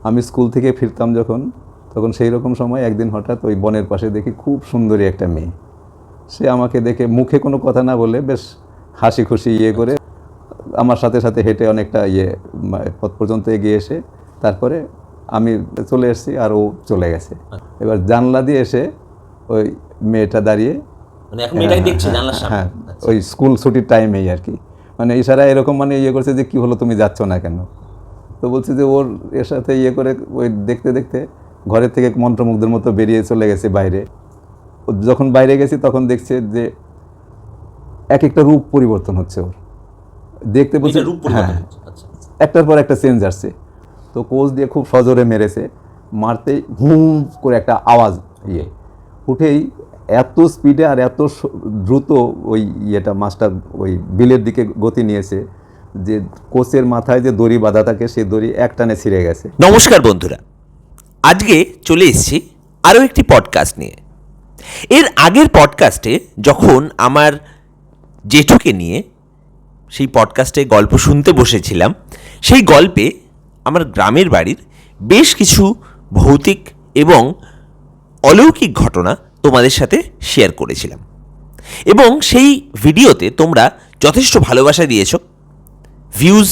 আমি স্কুল থেকে ফিরতাম যখন, তখন সেই রকম সময় একদিন হঠাৎ ওই বনের পাশে দেখি খুব সুন্দরী একটা মেয়ে। সে আমাকে দেখে মুখে কোনো কথা না বলে বেশ হাসি খুশি করে আমার সাথে সাথে হেঁটে অনেকটা পথ পর্যন্ত এগিয়ে এসে তারপরে আমি চলে এসেছি আর ও চলে গেছে। এবার জানলা দিয়ে এসে ওই মেয়েটা দাঁড়িয়ে, মানে এখন মেয়েটাকে দেখছি জানলার সামনে। হ্যাঁ, ওই স্কুল ছুটির টাইমেই আর কি, মানে ইশারা এরকম মানে করছে যে কি হলো তুমি যাচ্ছ না কেন। তো বলছি যে ওর এর সাথে করে ওই দেখতে দেখতে ঘরের থেকে মন্ত্রমুগ্ধের মতো বেরিয়ে চলে গেছে বাইরে। যখন বাইরে গেছি তখন দেখছে যে এক একটা রূপ পরিবর্তন হচ্ছে ওর, দেখতে বলছে হ্যাঁ একটার পর একটা চেঞ্জ আসছে। তো কোচ দিয়ে খুব সজোরে মেরেছে, মারতেই হুম করে একটা আওয়াজ উঠেই এত স্পিডে আর এত দ্রুত ওই মাছটা ওই বিলের দিকে গতি নিয়েছে যে কোচের মাথায় যে দড়ি বাঁধা থাকে সেই দড়ি একটানে ছিঁড়ে গেছে। নমস্কার বন্ধুরা, আজকে চলে এসেছি আরও একটি পডকাস্ট নিয়ে। এর আগের পডকাস্টে যখন আমার জেঠুকে নিয়ে সেই পডকাস্টে গল্প শুনতে বসেছিলাম, সেই গল্পে আমার গ্রামের বাড়ির বেশ কিছু ভৌতিক এবং অলৌকিক ঘটনা তোমাদের সাথে শেয়ার করেছিলাম এবং সেই ভিডিওতে তোমরা যথেষ্ট ভালোবাসা দিয়েছ। ভিউজ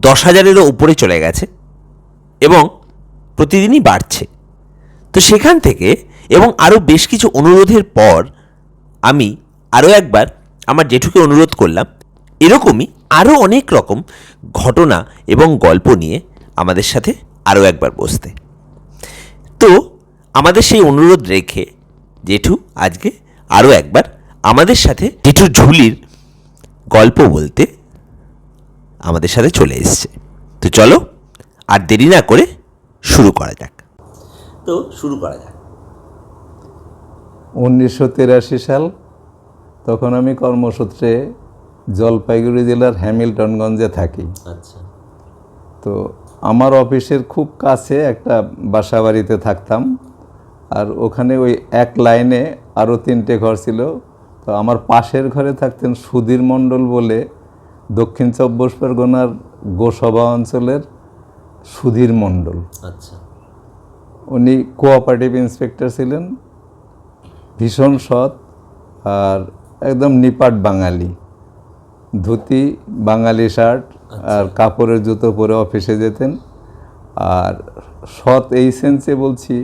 10,000-এরও উপরে চলে গেছে এবং প্রতিদিনই বাড়ছে। তো সেখান থেকে এবং আরও বেশ কিছু অনুরোধের পর আমি আরও একবার আমার জেঠুকে অনুরোধ করলাম এরকমই আরও অনেক রকম ঘটনা এবং গল্প নিয়ে আমাদের সাথে আরও একবার বসতে। তো আমাদের সেই অনুরোধ রেখে জেঠু আজকে আরও একবার আমাদের সাথে জেঠুর ঝুলির গল্প বলতে আমাদের সাথে চলে এসছে। তো চলো আর দেরি না করে শুরু করা যাক। 1983 সাল, তখন আমি কর্মসূত্রে জলপাইগুড়ি জেলার হ্যামিল্টনগঞ্জে থাকি। আচ্ছা। তো আমার অফিসের খুব কাছে একটা বাসা বাড়িতে থাকতাম, আর ওখানে ওই এক লাইনে আরও 3টে ঘর ছিল। তো আমার পাশের ঘরে থাকতেন সুধীর মণ্ডল বলে, দক্ষিণ 24 পরগনার গোসভা অঞ্চলের সুধীর মণ্ডল। আচ্ছা। উনি কোঅপারেটিভ ইন্সপেক্টর ছিলেন, ভীষণ সৎ আর একদম নিপাট বাঙালি, ধুতি বাঙালি শার্ট আর কাপড়ের জুতো পরে অফিসে যেতেন। আর সৎ এই সেন্সে বলছি,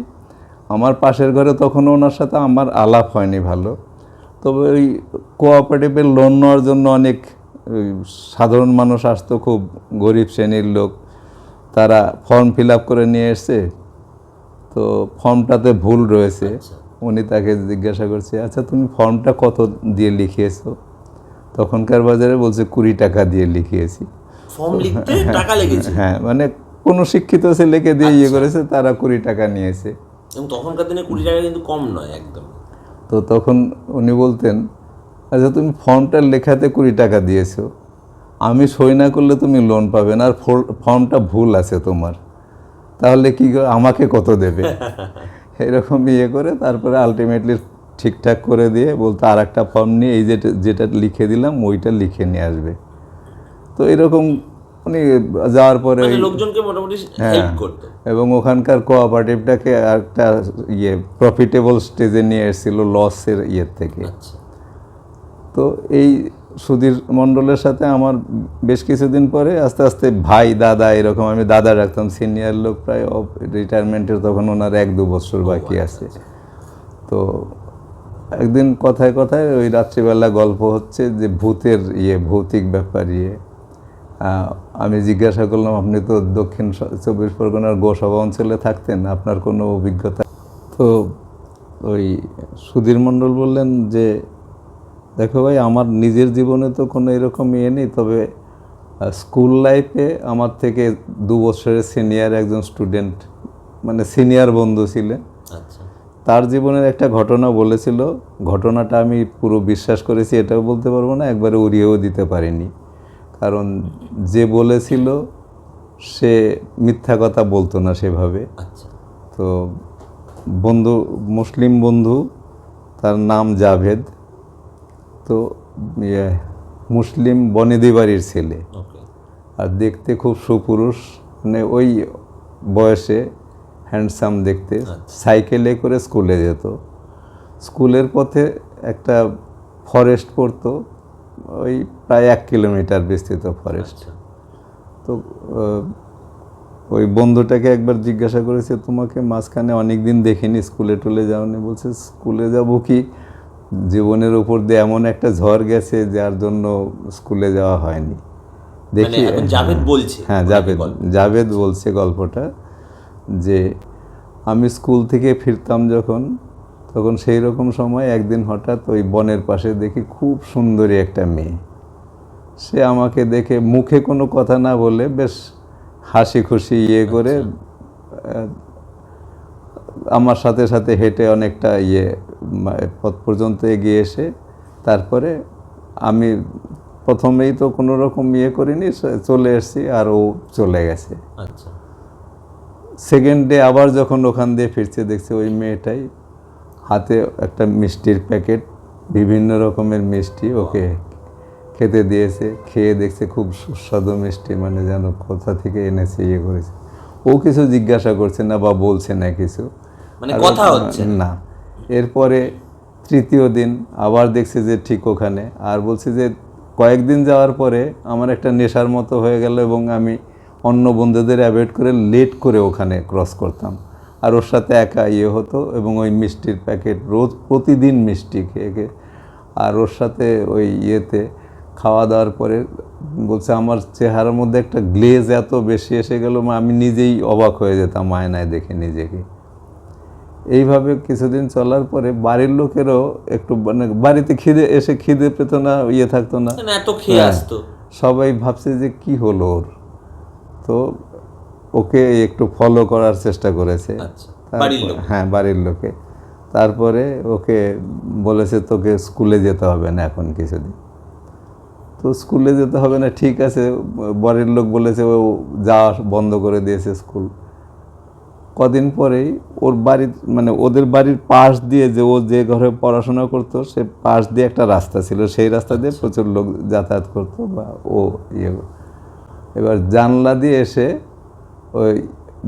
আমার পাশের ঘরে তখনও ওনার সাথে আমার আলাপ হয়নি ভালো, তবে ওই কোঅপারেটিভের লোন নেওয়ার জন্য অনেক সাধারণ মানুষ আসতো, খুব গরিব শ্রেণীর লোক, তারা ফর্ম ফিল আপ করে নিয়ে এসছে। তো ফর্মটাতে ভুল রয়েছে। উনি তাকে জিজ্ঞাসা করছে, আচ্ছা তুমি ফর্মটা কত দিয়ে লিখিয়েছো? তখনকার বাজারে বলছে 20 টাকা দিয়ে লিখিয়েছি। ফর্ম লিখতে টাকা লেগেছে? হ্যাঁ, মানে কোনো শিক্ষিত ছেলেকে দিয়ে করেছে, তারা 20 টাকা নিয়েছে। এবং তখনকার দিনে 20 টাকা কিন্তু কম নয় একদম। তো তখন উনি বলতেন, আচ্ছা তুমি ফর্মটার লেখাতে 20 টাকা দিয়েছো, আমি সই না করলে তুমি লোন পাবে না, আর ফর্মটা ভুল আছে তোমার, তাহলে কি আমাকে কত দেবে? এরকম করে তারপরে আলটিমেটলি ঠিকঠাক করে দিয়ে বলতো আর একটা ফর্ম নিয়ে এই যেটা লিখে দিলাম ওইটা লিখে নিয়ে আসবে। তো এরকম উনি যাওয়ার পরে লোকজনকে মোটামুটি হেল্প করতো এবং ওখানকার কোঅপারেটিভটাকে একটা প্রফিটেবল স্টেজে নিয়ে এসেছিল লসের থেকে। তো এই সুধীর মণ্ডলের সাথে আমার বেশ কিছুদিন পরে আস্তে আস্তে ভাই দাদা এরকম, আমি দাদা রাখতাম, সিনিয়র লোক, প্রায় রিটায়ারমেন্টের তখন ওনার 1-2 বছর বাকি আছে। তো একদিন কথায় কথায় ওই রাত্রিবেলা গল্প হচ্ছে যে ভূতের ভৌতিক ব্যাপার আমি জিজ্ঞাসা করলাম, আপনি তো দক্ষিণ 24 পরগনার গোসভা অঞ্চলে থাকতেন, আপনার কোনো অভিজ্ঞতা? তো ওই সুধীর মণ্ডল বললেন যে দেখো ভাই, আমার নিজের জীবনে তো কোনো এরকম নেই, তবে স্কুল লাইফে আমার থেকে 2 বছরের সিনিয়র একজন স্টুডেন্ট, মানে সিনিয়র বন্ধু ছিলেন, তার জীবনের একটা ঘটনা বলেছিল। ঘটনাটা আমি পুরো বিশ্বাস করেছি এটাও বলতে পারবো না, একবারে উড়িয়েও দিতে পারিনি, কারণ যে বলেছিল সে মিথ্যা কথা বলতো না সেভাবে। তো বন্ধু, মুসলিম বন্ধু, তার নাম জাভেদ। তো মুসলিম বনেদি বাড়ির ছেলে, আর দেখতে খুব সুপুরুষ, মানে ওই বয়সে, হ্যান্ডসাম দেখতে, সাইকেলে করে স্কুলে যেত। স্কুলের পথে একটা ফরেস্ট পড়তো, ওই প্রায় 1 কিলোমিটার বিস্তৃত ফরেস্ট। তো ওই বন্ধুটাকে একবার জিজ্ঞাসা করেছে, তোমাকে মাঝখানে অনেক দিন দেখিনি, স্কুলে টুলে যাওনি। বলছে স্কুলে যাব কি, জীবনের উপর দিয়ে এমন একটা ঝড় গেছে যার জন্য স্কুলে যাওয়া হয়নি। দেখি জাভেদ বলছে, হ্যাঁ জাভেদ বলছে গল্পটা, যে আমি স্কুল থেকে ফিরতাম যখন, তখন সেই রকম সময় একদিন হঠাৎ ওই বনের পাশে দেখি খুব সুন্দরী একটা মেয়ে। সে আমাকে দেখে মুখে কোনো কথা না বলে বেশ হাসি খুশি করে আমার সাথে সাথে হেঁটে অনেকটা পথ পর্যন্ত এগিয়ে এসে, তারপরে আমি প্রথমেই তো কোনো রকম করিনি, চলে এসেছি, আর ও চলে গেছে। সেকেন্ড ডে আবার যখন ওখান দিয়ে ফিরছে, দেখছি ওই মেয়েটাই হাতে একটা মিষ্টির প্যাকেট, বিভিন্ন রকমের মিষ্টি ওকে খেতে দিয়েছে। খেয়ে দেখছে খুব সুস্বাদু মিষ্টি, মানে যেন কোথা থেকে এনেছে করেছে। ও কিছু জিজ্ঞাসা করছে না বা বলছে না কিছু, মানে কথা হচ্ছে না। এরপরে তৃতীয় দিন আবার দেখছি যে ঠিক ওখানে, আর বলছি যে কয়েকদিন যাওয়ার পরে আমার একটা নেশার মতো হয়ে গেল, এবং আমি অন্য বন্ধুদের অ্যাভয়েড করে লেট করে ওখানে ক্রস করতাম, আর ওর সাথে একা হতো, এবং ওই মিষ্টির প্যাকেট রোজ প্রতিদিন মিষ্টি খেয়ে আর ওর সাথে ওই খাওয়া দাওয়ার পরে বলছে আমার চেহারার মধ্যে একটা গ্লেজ এত বেশি এসে গেল, আমি নিজেই অবাক হয়ে যেতাম আয়নায় দেখে নিজেকে। এইভাবে কিছুদিন চলার পরে বাড়ির লোকেরও একটু, মানে বাড়িতে খিদে পেত না, থাকতো না, এত খেয়ে আসতো, সবাই ভাবছে যে কি হলো ওর। তো ওকে একটু ফলো করার চেষ্টা করেছে, হ্যাঁ বাড়ির লোকে। তারপরে ওকে বলেছে তোকে স্কুলে যেতে হবে না এখন কিছুদিন। তো স্কুলে যেতে হবে না, ঠিক আছে, বাড়ির লোক বলেছে, ও যাওয়া বন্ধ করে দিয়েছে স্কুল। কদিন পরেই ওর বাড়ির, মানে ওদের বাড়ির পাশ দিয়ে, যে ও যে ঘরে পড়াশোনা করতো সে পাশ দিয়ে একটা রাস্তা ছিল, সেই রাস্তা দিয়ে প্রচুর লোক যাতায়াত করতো, বা ও এবার জানলা দিয়ে এসে ওই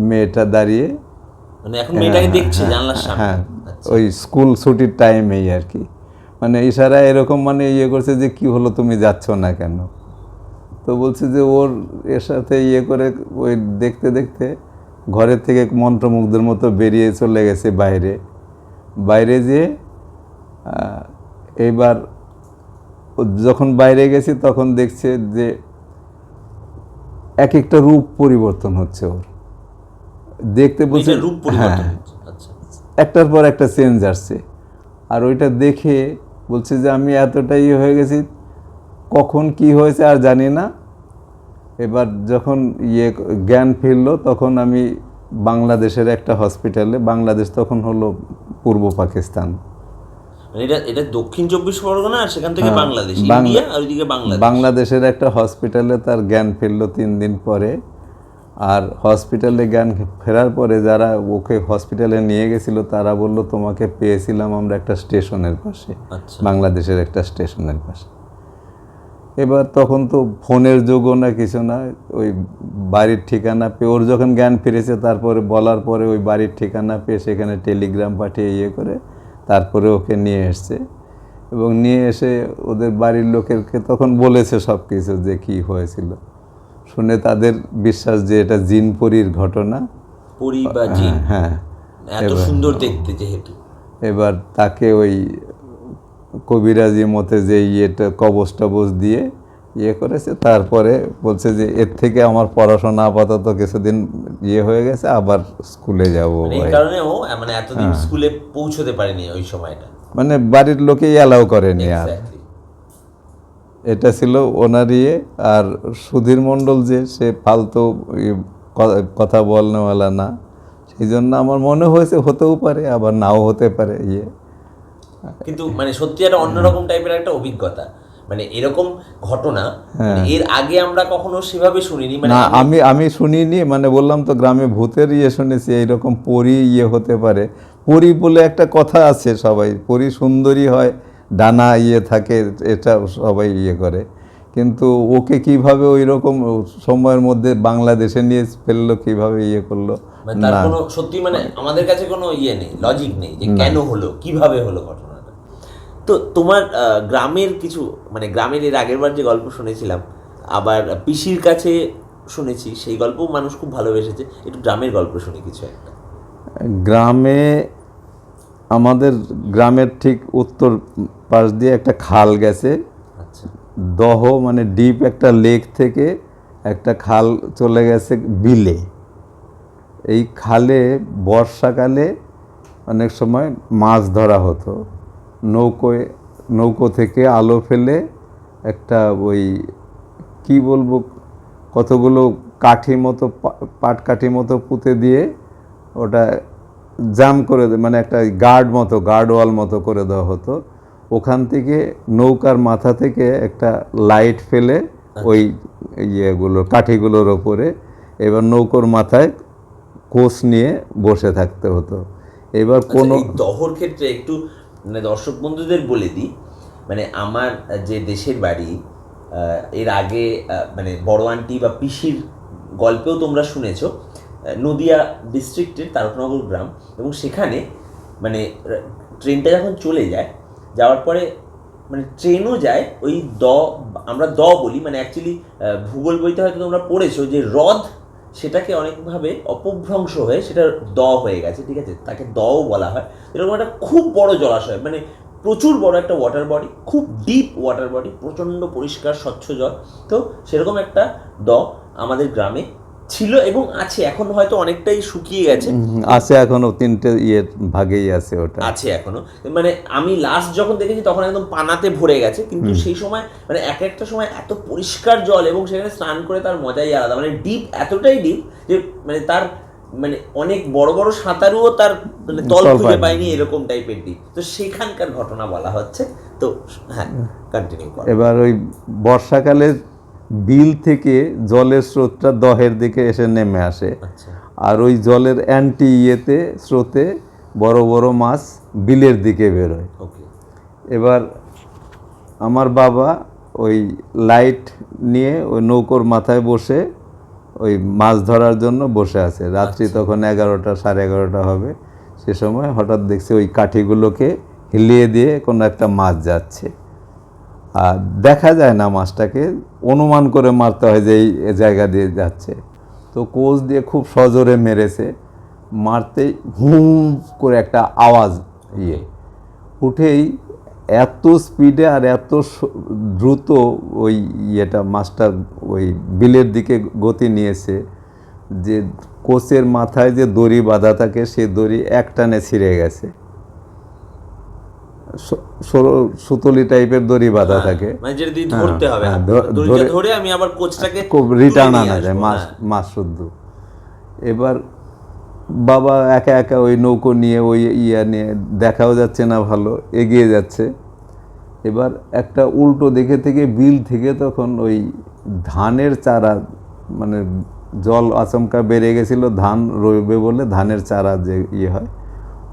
মেয়েটা দাঁড়িয়ে, মানে এখন মেয়েটাকে দেখছে জানলার সামনে, হ্যাঁ ওই স্কুল ছুটির টাইমেই আর কি, মানে ইশারা এরকম, মানে করছে যে কি হলো তুমি যাচ্ছ না কেন। তো বলছে যে ওর এর সাথে করে ওই দেখতে দেখতে ঘরের থেকে মন্ত্রমুগ্ধের মতো বেরিয়ে চলে গেছে বাইরে যেয়ে এইবার যখন বাইরে গেছি তখন দেখছে যে এক একটা রূপ পরিবর্তন হচ্ছে ওর, দেখতে বলছে হ্যাঁ একটার পর একটা চেঞ্জ আসছে। আর ওইটা দেখে বলছে যে আমি এতটাই হয়ে গেছি, কখন কি হয়েছে আর জানি না। এবার যখন জ্ঞান ফিরলো তখন আমি বাংলাদেশের একটা হসপিটালে, বাংলাদেশ তখন হলো পূর্ব পাকিস্তান, এটা দক্ষিণ 24 পরগনা, আর সেখান থেকে বাংলাদেশ, ইন্ডিয়া, আর ওইদিকে বাংলাদেশ। বাংলাদেশের একটা হসপিটালে তার জ্ঞান ফিরলো 3 দিন পরে। আর হসপিটালে জ্ঞান ফেরার পরে যারা ওকে হসপিটালে নিয়ে গেছিল তারা বললো তোমাকে পেয়েছিলাম আমরা একটা স্টেশনের পাশে, বাংলাদেশের একটা স্টেশনের পাশে। এবার তখন তো ফোনের যুগও না কিছু না, ওই বাড়ির ঠিকানা পেয়ে ওর যখন জ্ঞান ফিরেছে তারপরে বলার পরে ওই বাড়ির ঠিকানা পেয়ে সেখানে টেলিগ্রাম পাঠিয়ে করে তারপরে ওকে নিয়ে এসছে, এবং নিয়ে এসে ওদের বাড়ির লোকেরকে তখন বলেছে সব কিছু যে কী হয়েছিল। শুনে তাদের বিশ্বাস যে এটা জিন পরীর ঘটনা, পরী বা জিন, হ্যাঁ এত সুন্দর দেখতে যেহেতু। এবার তাকে ওই কবিরাজি মতে যে কবজ টবজ দিয়ে করেছে, তারপরে বলছে যে এর থেকে আমার পড়াশোনা আপাতত কিছুদিন হয়ে গেছে, আবার স্কুলে যাবো। এই কারণে ও মানে এতদিন স্কুলে পৌঁছতে পারেনি ওই সময়টা, মানে বাড়ির লোকেই অ্যালাউ করেনি। আর এটা ছিল ওনার আর সুধীর মণ্ডল যে সে ফালতু কথা বলনেওয়ালা না, সেই জন্য আমার মনে হয়েছে হতেও পারে আবার নাও হতে পারে। কিন্তু মানে সত্যি একটা অন্যরকম টাইপের একটা অভিজ্ঞতা, মানে এরকম ঘটনা এর আগে আমরা কখনো সেভাবে শুনিনি। মানে না আমি শুনিনি, মানে বললাম তো গ্রামে ভূতের শুনেছি, এইরকম পরী হতে পারে। পরী বলে একটা কথা আছে, সবাই পরী সুন্দরী হয়, ডানা থাকে, এটা সবাই করে, কিন্তু ওকে কিভাবে ওই রকম সময়ের মধ্যে বাংলাদেশে নিয়ে ফেললো, কিভাবে ইয়ে করলো, মানে তার না কোনো সত্যি মানে আমাদের কাছে কোনো ইয়ে নেই, লজিক নেই যে কেন হলো, কিভাবে হলো ঘটনাটা। তো তোমার গ্রামের কিছু মানে গ্রামের এর আগের বার যে গল্প শুনেছিলাম, আবার পিসির কাছে শুনেছি, সেই গল্পও মানুষ খুব ভালোবেসেছে। একটু গ্রামের গল্প শুনি কিছু একটা। গ্রামে আমাদের গ্রামের ঠিক উত্তর পাশ দিয়ে একটা খাল গেছে, আচ্ছা দহ মানে ডিপ একটা লেক থেকে একটা খাল চলে গেছে বিলে। এই খালে বর্ষাকালে অনেক সময় মাছ ধরা হতো, নৌকো থেকে আলো ফেলে একটা ওই কি বলবো কতগুলো কাঠি মতো পাট কাঠি মতো পুঁতে দিয়ে ওটা জাম করে মানে একটা গার্ড ওয়াল মতো করে দেওয়া হতো। ওখান থেকে নৌকার মাথা থেকে একটা লাইট ফেলে ওই কাঠিগুলোর ওপরে এবার নৌকোর মাথায় কোষ নিয়ে বসে থাকতে হতো। এবার কোনো দহর ক্ষেত্রে একটু মানে দর্শক বন্ধুদের বলে দিই, মানে আমার যে দেশের বাড়ি, এর আগে মানে বড় আন্টি বা পিসির গল্পেও তোমরা শুনেছো, নদিয়া ডিস্ট্রিক্টের তারকনগর গ্রাম, এবং সেখানে মানে ট্রেনটা যখন চলে যায়, যাওয়ার পরে মানে ট্রেনও যায় ওই আমরা বলি, মানে অ্যাকচুয়ালি ভূগোল বইতে হয়তো তোমরা পড়েছো যে হ্রদ সেটাকে অনেকভাবে অপভ্রংশ হয়ে সেটা হয়ে গেছে, ঠিক আছে, তাকে দও বলা হয়। এরকম একটা খুব বড় জলাশয়, মানে প্রচুর বড় একটা ওয়াটার বডি, খুব ডিপ ওয়াটার বডি, প্রচণ্ড পরিষ্কার স্বচ্ছ জল। তো সেরকম একটা আমাদের গ্রামে ছিল এবং আছে, এখন হয়তো অনেকটাই শুকিয়ে গেছে, আছে এখনো 3টে ভাগেই আছে, ওটা আছে এখনো। মানে আমি লাস্ট যখন দেখেছি তখন একদম পানাতে ভরে গেছে, কিন্তু সেই সময় মানে এক একটা সময় এত পরিষ্কার জল এবং সেখানে স্নান করে তার মজাই আলাদা। মানে ডিপ, এতটাই ডিপ যে মানে তার মানে অনেক বড় বড় সাঁতারুও তার মানে তল খুঁজে পায়নি, এরকম টাইপের ডিপ। তো সেখানকার ঘটনা বলা হচ্ছে। তো হ্যাঁ, কন্টিনিউ করো। এবার ওই বর্ষাকালে বিল থেকে জলের স্রোতটা দহের দিকে এসে নেমে আসে, আর ওই জলের স্রোতে বড় বড় মাছ বিলের দিকে বেরোয়। এবার আমার বাবা ওই লাইট নিয়ে ওই নৌকোর মাথায় বসে ওই মাছ ধরার জন্য বসে আছে। রাত্রি তখন 11টা 11:30 হবে। সে সময় হঠাৎ দেখছি ওই কাঠিগুলোকে হিলিয়ে দিয়ে কোনো একটা মাছ যাচ্ছে, আর দেখা যায় না মাছটাকে, অনুমান করে মারতে হয় যে এই জায়গা দিয়ে যাচ্ছে। তো কোচ দিয়ে খুব সজোরে মেরেছে, মারতেই হুম করে একটা আওয়াজ উঠেই এত স্পিডে আর এত দ্রুত ওই মাছটা ওই বিলের দিকে গতি নিয়েছে যে কোচের মাথায় যে দড়ি বাঁধা থাকে সে দড়ি একটানে ছিঁড়ে গেছে। সুতলি টাইপের দড়ি বাঁধা থাকে, মানে যেটা দিয়ে ধরতে হবে, ধরে আমি আবার কোচটাকে খুব রিটার্ন আনা যায় মাছ শুদ্ধ। এবার বাবা একা একা ওই নৌকো নিয়ে ওই নিয়ে, দেখাও যাচ্ছে না ভালো, এগিয়ে যাচ্ছে। এবার একটা উল্টো দিকে থেকে বিল থেকে তখন ওই ধানের চারা, মানে জল আচমকা বেড়ে গেছিল, ধান রইবে বলে ধানের চারা যে হয়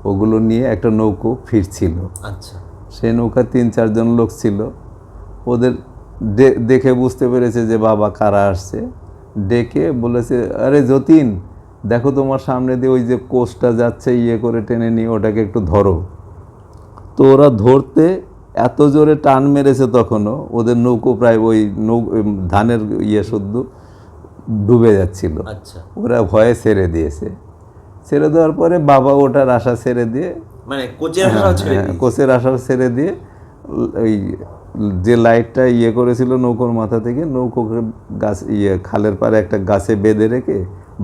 ওগুলো নিয়ে একটা নৌকো ফিরছিল। আচ্ছা, সেই নৌকা 3-4 জন লোক ছিল। ওদের দেখে বুঝতে পেরেছে যে বাবা কারা আসছে, ডেকে বলেছে, আরে যতীন দেখো তোমার সামনে দিয়ে ওই যে কোচটা যাচ্ছে, করে টেনে নিয়ে ওটাকে একটু ধরো। তো ওরা ধরতে এত জোরে টান মেরেছে তখনও ওদের নৌকো প্রায় ওই ধানের শুদ্ধ ডুবে যাচ্ছিল। আচ্ছা, ওরা ভয়ে ছেড়ে দিয়েছে। ছেড়ে দেওয়ার পরে বাবা ওটার আশা ছেড়ে দিয়ে, মানে কোচের আশা ছেড়ে দিয়ে ওই যে লাইটটা করেছিল নৌকোর মাথা থেকে, নৌকোকে গাছ খালের পাড়ে একটা গাছে বেঁধে রেখে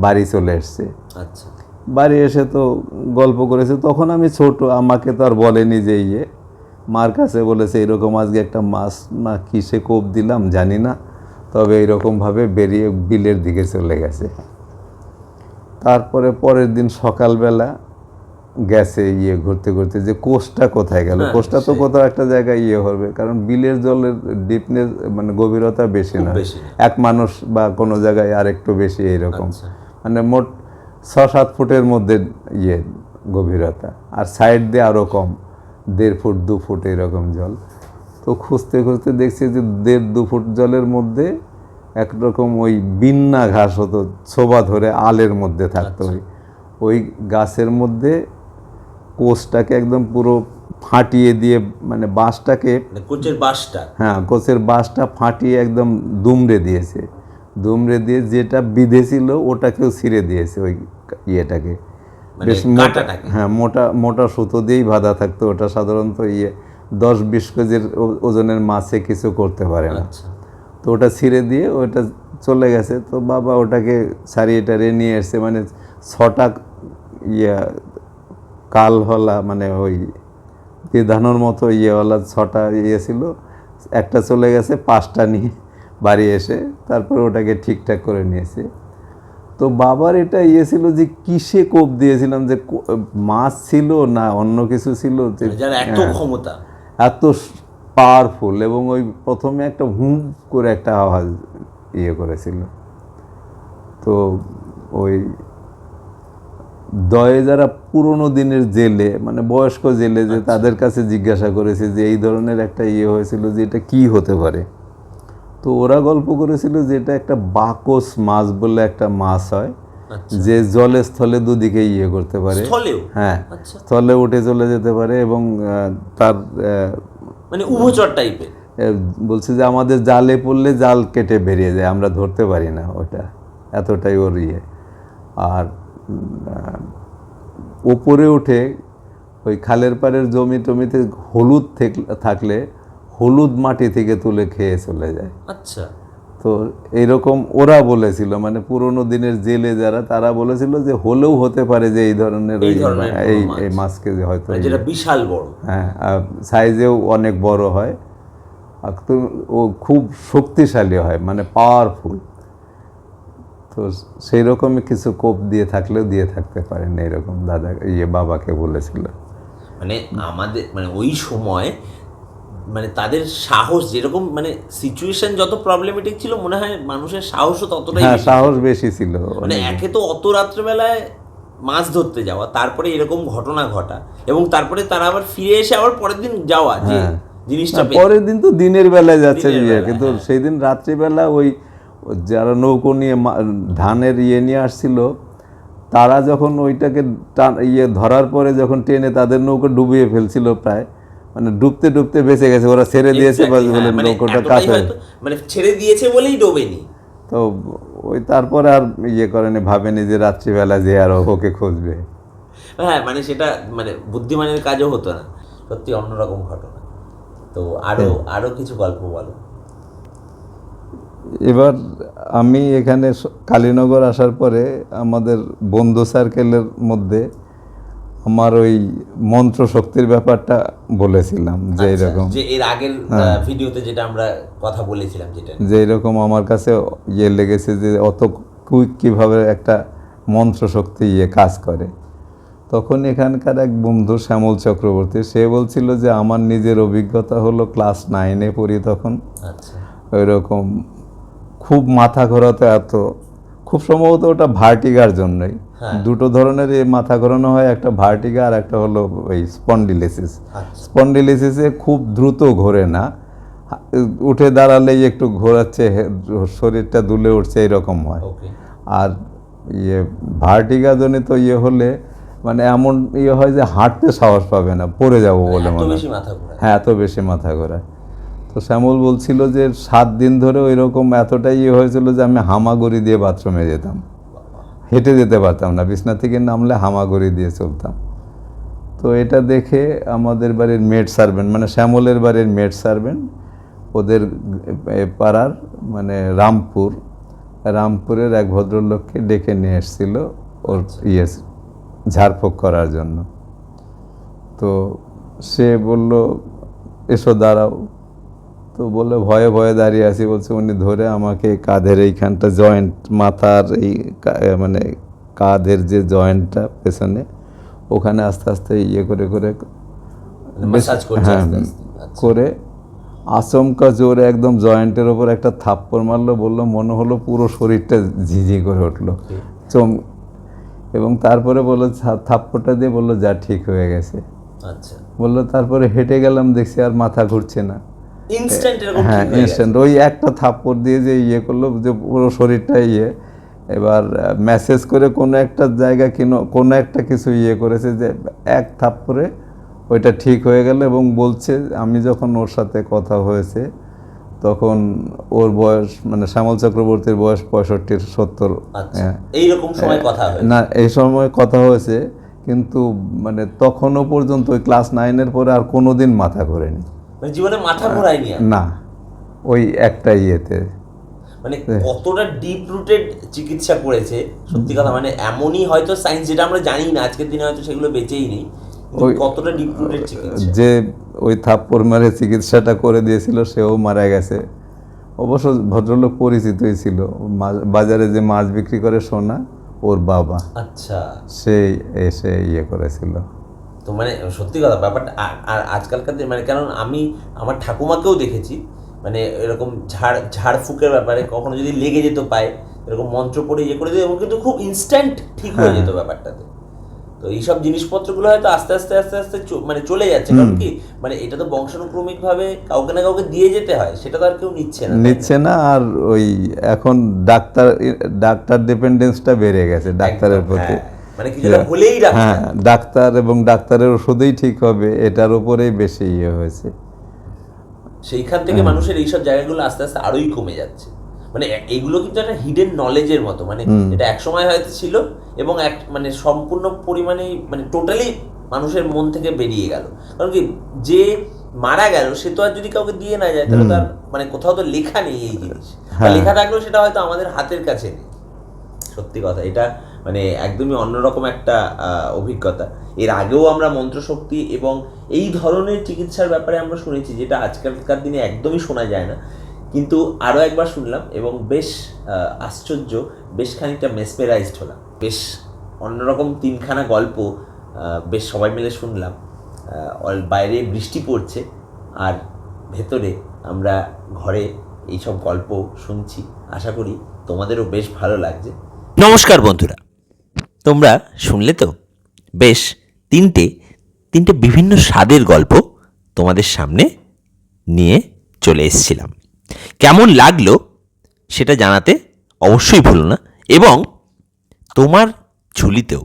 বাড়ি চলে এসছে। আচ্ছা, বাড়ি এসে তো গল্প করেছে, তখন আমি ছোট, আমাকে তো আর বলেনি যে মার কাছে বলেছে এরকম আজকে একটা মাছ না কিসে কোপ দিলাম জানি না, তবে এইরকমভাবে বেরিয়ে বিলের দিকে চলে গেছে। তারপরে পরের দিন সকালবেলা গেছে ঘুরতে ঘুরতে যে কোষটা কোথায় গেল, কোষটা তো কোথাও একটা জায়গায় হবে, কারণ বিলের জলের ডিপনেস মানে গভীরতা বেশি না, এক মানুষ বা কোনো জায়গায় আর একটু বেশি এইরকম, মানে মোট 6-7 ফুটের মধ্যে গভীরতা, আর সাইড দিয়ে আরও কম, 1.5 ফুট 2 ফুট এরকম জল। তো খুঁজতে খুঁজতে দেখছি যে 1.5-2 ফুট জলের মধ্যে একরকম ওই বিন্না ঘাস হতো, ছোবা ধরে আলের মধ্যে থাকতো। ওই গাছের মধ্যে কোষটাকে একদম পুরো ফাটিয়ে দিয়ে, মানে বাঁশটাকে, কোচের বাঁশটা, হ্যাঁ কোষের বাঁশটা ফাটিয়ে একদম দুমড়ে দিয়েছে। দুমড়ে দিয়ে যেটা বিঁধেছিল ওটাকেও ছিঁড়ে দিয়েছে, ওই ইয়েটাকে বেশ মোটা, হ্যাঁ মোটা মোটা সুতো দিয়েই বাঁধা থাকতো। ওটা সাধারণত 10-20 কেজির ওজনের মাছে কিছু করতে পারে না। তো ওটা ছিঁড়ে দিয়ে ওটা চলে গেছে। তো বাবা ওটাকে ছাড়িয়ে টাড়িয়ে নিয়ে এসছে, মানে 6টা কালহলা, মানে ওই বিধানোর মতো ইয়েওয়ালা 6টা ছিল, একটা চলে গেছে, 5টা নিয়ে বাড়ি এসে তারপর ওটাকে ঠিকঠাক করে নিয়েছে। তো বাবার এটা ছিল যে কিসে কোপ দিয়েছিলাম, যে মাছ ছিল না অন্য কিছু ছিল, যে এত ক্ষমতা, এত পাওয়ারফুল। এবং ওই প্রথমে একটা হুম করে একটা আওয়াজ করেছিল। তো ওই দয়ে যারা পুরনো দিনের জেলে, মানে বয়স্ক জেলে, যে তাদের কাছে জিজ্ঞাসা করেছে যে এই ধরনের একটা হয়েছিল, যে এটা কি হতে পারে। তো ওরা গল্প করেছিল যে এটা একটা বাকস মাছ বলে একটা মাছ হয়, যে জলে স্থলে দুদিকে করতে পারে, হ্যাঁ স্থলে উঠে চলে যেতে পারে, এবং তার মানে উভচর টাইপের। বলছে যে আমাদের জালে পড়লে জাল কেটে বেরিয়ে যায়, আমরা ধরতে পারি না ওটা, এতটাই ওর আর ওপরে উঠে ওই খালের পাড়ের জমি টমিতে হলুদ থাকলে হলুদ মাটি থেকে তুলে খেয়ে চলে যায়। আচ্ছা। তো এইরকম ওরা বলেছিল, মানে পুরোনো দিনের জেলে যারা, তারা বলেছিল যে হলেও হতে পারে যে এই ধরনের এই মাছকে যে হয়তো, যেটা বিশাল বড়, হ্যাঁ সাইজেও অনেক বড় হয়, আর ও খুব শক্তিশালী হয়, মানে পাওয়ারফুল। তো সেই রকমই কিছু কোপ দিয়ে থাকলেও দিয়ে থাকতে পারেন, এইরকম দাদা বাবাকে বলেছিল। মানে আমাদের, মানে ওই সময়, মানে তাদের সাহস যেরকম, মানে সিচুয়েশন যত প্রবলেমেটিক ছিল, মনে হয় মানুষের সাহসও ততটাই, হ্যাঁ সাহস বেশি ছিল। মানে একে তো অত রাত্রেবেলায় মাছ ধরতে যাওয়া, তারপরে এরকম ঘটনা ঘটা, এবং তারপরে তারা আবার ফিরে এসে আবার পরের দিন যাওয়া, যে জিনিসটা পরের দিন তো দিনের বেলায় যাচ্ছে, কিন্তু সেই দিন রাত্রিবেলা ওই যারা নৌকো নিয়ে ধানের নিয়ে আসছিল, তারা যখন ওইটাকে ধরার পরে যখন টেনে তাদের নৌকো ডুবিয়ে ফেলছিল প্রায়, মানে ডুবতে ডুবতে বেঁচে গেছে, ওরা ছেড়ে দিয়েছে নৌকোটা কাছে, মানে ছেড়ে দিয়েছে বলেই ডোবেনি। তো ওই তারপরে আর করেনি, ভাবেনি যে রাত্রিবেলা যে আর ওকে খুঁজবে। হ্যাঁ, মানে সেটা মানে বুদ্ধিমানের কাজও হতো না, সত্যি অন্যরকম ঘটনা। তো আরো কিছু গল্প বলো। এবার আমি এখানে কালীনগর আসার পরে আমাদের বন্ধু সার্কেলের মধ্যে আমার ওই মন্ত্র শক্তির ব্যাপারটা বলেছিলাম, যে এরকম, যে এর আগের ভিডিওতে যেটা আমরা কথা বলেছিলাম, যেটা যে এরকম আমার কাছে লেগেছে যে অত কুইক কীভাবে একটা মন্ত্র শক্তি কাজ করে। তখন এখানকার এক বন্ধু শ্যামল চক্রবর্তী, সে বলছিল যে আমার নিজের অভিজ্ঞতা হলো ক্লাস 9-এ পড়ি তখন, ওই রকম খুব মাথা ঘোরাতে, খুব সম্ভবত ওটা ভার্টিগার জন্যই, দুটো ধরনের মাথা ঘোরানো হয়, একটা ভার্টিগা আর একটা হলো ওই স্পন্ডিলিসিস। স্পন্ডিলিসিসে খুব দ্রুত ঘোরে না, উঠে দাঁড়ালেই একটু ঘোরাচ্ছে, শরীরটা দুলে উঠছে, এরকম হয়। আর ভার্টিগা জনিত হলে মানে এমন হয় যে হাঁটতে সাহস পাবে না, পড়ে যাবো বলে মনে হয়, হ্যাঁ এত বেশি মাথা ঘোরায়। তো শ্যামল বলছিল যে 7 দিন ধরে ওই রকম এতটাই হয়েছিল যে আমি হামাগুড়ি দিয়ে বাথরুমে যেতাম, হেঁটে যেতে পারতাম না, বিছনা থেকে নামলে হামাগুড়ি দিয়ে চলতাম। তো এটা দেখে আমাদের বাড়ির মেড সার্ভেন্ট, মানে শ্যামলের বাড়ির মেড সার্ভেন্ট, ওদের পাড়ার মানে রামপুরের এক ভদ্রলোককে ডেকে নিয়ে এসেছিল ওর ঝাড়ফুঁক করার জন্য। তো সে বলল এসো দাঁড়াও। তো বললো ভয়ে ভয়ে দাঁড়িয়ে আছি, বলছে উনি ধরে আমাকে কাঁধের এইখানটা জয়েন্ট, মাথার এই মানে কাঁধের যে জয়েন্টটা পেছনে, ওখানে আস্তে আস্তে করে করে করে আচমকা জোরে একদম জয়েন্টের ওপর একটা থাপ্পড় মারলো। বললো মনে হলো পুরো শরীরটা ঝিঝি করে উঠলো, এবং তারপরে বললো থাপ্পড়টা দিয়ে বললো যা ঠিক হয়ে গেছে। বললো তারপরে হেঁটে গেলাম, দেখছি আর মাথা ঘুরছে না। ইনস্ট্যান্ট এরকম হ্যাঁ ঠিক হয়ে গেছে। ইনস্ট্যান্ট ওই একটা থাপ্পড় দিয়ে যে ইয়ে করলো যে পুরো শরীরটা ইয়ে। এবার মেসেজ করে কোনো একটা জায়গা কোনো একটা কিছু ইয়ে করেছে যে এক থাপ্পড়ে ওইটা ঠিক হয়ে গেল, এবং বলছে আমি যখন ওর সাথে কথা হয়েছে তখন ওর বয়স মানে শ্যামল চক্রবর্তীর বয়স 65-70। আচ্ছা, এইরকম সময় কথা হয় না এই সময় কথা হয়েছে, কিন্তু মানে তখনও পর্যন্ত ওই ক্লাস 9-এর পরে আর কোনো দিন মাথা ঘোরেনি, মানে জীবনে মাথা ঘোরায়নি আর? না ওই একটা ইয়েতে। মানে কতটা ডিপ রুটেড চিকিৎসা করেছে সত্যি কথা, মানে এমনই হয়তো সায়েন্স যেটা আমরা জানি না আজকের দিনে হয়তো সেগুলো বেঁচেই নেই, কিন্তু কতটা ডিপ রুটেড চিকিৎসা। যে ওই থাপ্পড় মারে চিকিৎসাটা করে দিয়েছিল সেও মারা গেছে। অবশ্য ভদ্রলোক পরিচিতই ছিল, বাজারে যে মাছ বিক্রি করে সোনা, ওর বাবা। আচ্ছা, সেই এসে ইয়ে করেছিল। তো মানে সত্যি কথা ব্যাপারটা। আর আজকালকার দিনে মানে কারণ আমি আমার ঠাকুমাকেও দেখেছি, মানে এরকম ঝাড়ফুঁকের ব্যাপারে কখনো যদি লেগে যেত পায়ে, এরকম মন্ত্র পড়ে ইয়ে করে দিত এবং কিন্তু খুব ইনস্ট্যান্ট ঠিক হয়ে যেত ব্যাপারটাতে। তো এইসব জিনিসপত্রগুলো হয়তো আস্তে আস্তে আস্তে আস্তে মানে চলে যাচ্ছে, কারণ কি মানে এটা তো বংশানুক্রমিকভাবে কাউকে না কাউকে দিয়ে যেতে হয়, সেটা তো আর কেউ নিচ্ছে না। আর ওই এখন ডাক্তার ডিপেন্ডেন্সটা বেড়ে গেছে ডাক্তারের প্রতি। মানে কিছু হলেই হ্যাঁ, ডাক্তার এবং ডাক্তারের ওষুধেই ঠিক হবে, এটার উপরেই বেশি ইয়ে হয়েছে। সেইখান থেকে মানুষের এইসব জায়গাগুলো আস্তে আস্তে আরোই কমে যাচ্ছে। মানে এইগুলো কিন্তু একটা হিডেন নলেজের মতো, মানে এটা একসময় হয়তো ছিল এবং মানে সম্পূর্ণ পরিমাণে মানে টোটালি মানুষের মন থেকে বেরিয়ে গেল। কারণ কি যে মারা গেল সে তো আর যদি কাউকে দিয়ে না যায় তাহলে তার মানে কোথাও তো লেখা নেই এই জিনিস, লেখা থাকলেও সেটা হয়তো আমাদের হাতের কাছে নেই। সত্যি কথা এটা মানে একদমই অন্যরকম একটা অভিজ্ঞতা। এর আগেও আমরা মন্ত্রশক্তি এবং এই ধরনের চিকিৎসার ব্যাপারে আমরা শুনেছি, যেটা আজকালকার দিনে একদমই শোনা যায় না, কিন্তু আরও একবার শুনলাম এবং বেশ আশ্চর্য, বেশ খানিকটা মেসমেরাইজড হলাম। বেশ অন্যরকম 3খানা গল্প বেশ সবাই মিলে শুনলাম। বাইরে বৃষ্টি পড়ছে আর ভেতরে আমরা ঘরে এইসব গল্প শুনছি। আশা করি তোমাদেরও বেশ ভালো লাগছে। নমস্কার বন্ধুরা, তোমরা শুনলে তো বেশ তিনটে বিভিন্ন স্বাদের গল্প তোমাদের সামনে নিয়ে চলে এসেছিলাম। কেমন লাগলো সেটা জানাতে অবশ্যই ভুলো না, এবং তোমার ঝুলিতেও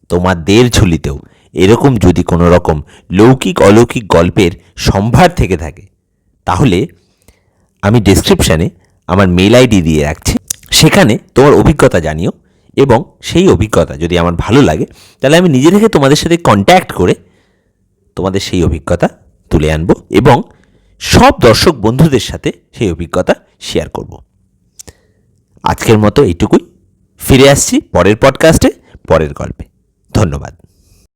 তোমাদের ঝুলিতেও এরকম যদি কোনো রকম লৌকিক অলৌকিক গল্পের সম্ভার থেকে থাকে তাহলে আমি ডেসক্রিপশানে আমার মেল আইডি দিয়ে রাখছি, সেখানে তোমার অভিজ্ঞতা জানিও, এবং সেই অভিজ্ঞতা যদি আমার ভালো লাগে তাহলে আমি নিজে থেকে তোমাদের সাথে কন্ট্যাক্ট করে তোমাদের সেই অভিজ্ঞতা তুলে আনবো এবং সব দর্শক বন্ধুদের সাথে সেই অভিজ্ঞতা শেয়ার করব। আজকের মতো এইটুকুই, ফিরে আসছি পরের পডকাস্টে পরের গল্পে। ধন্যবাদ।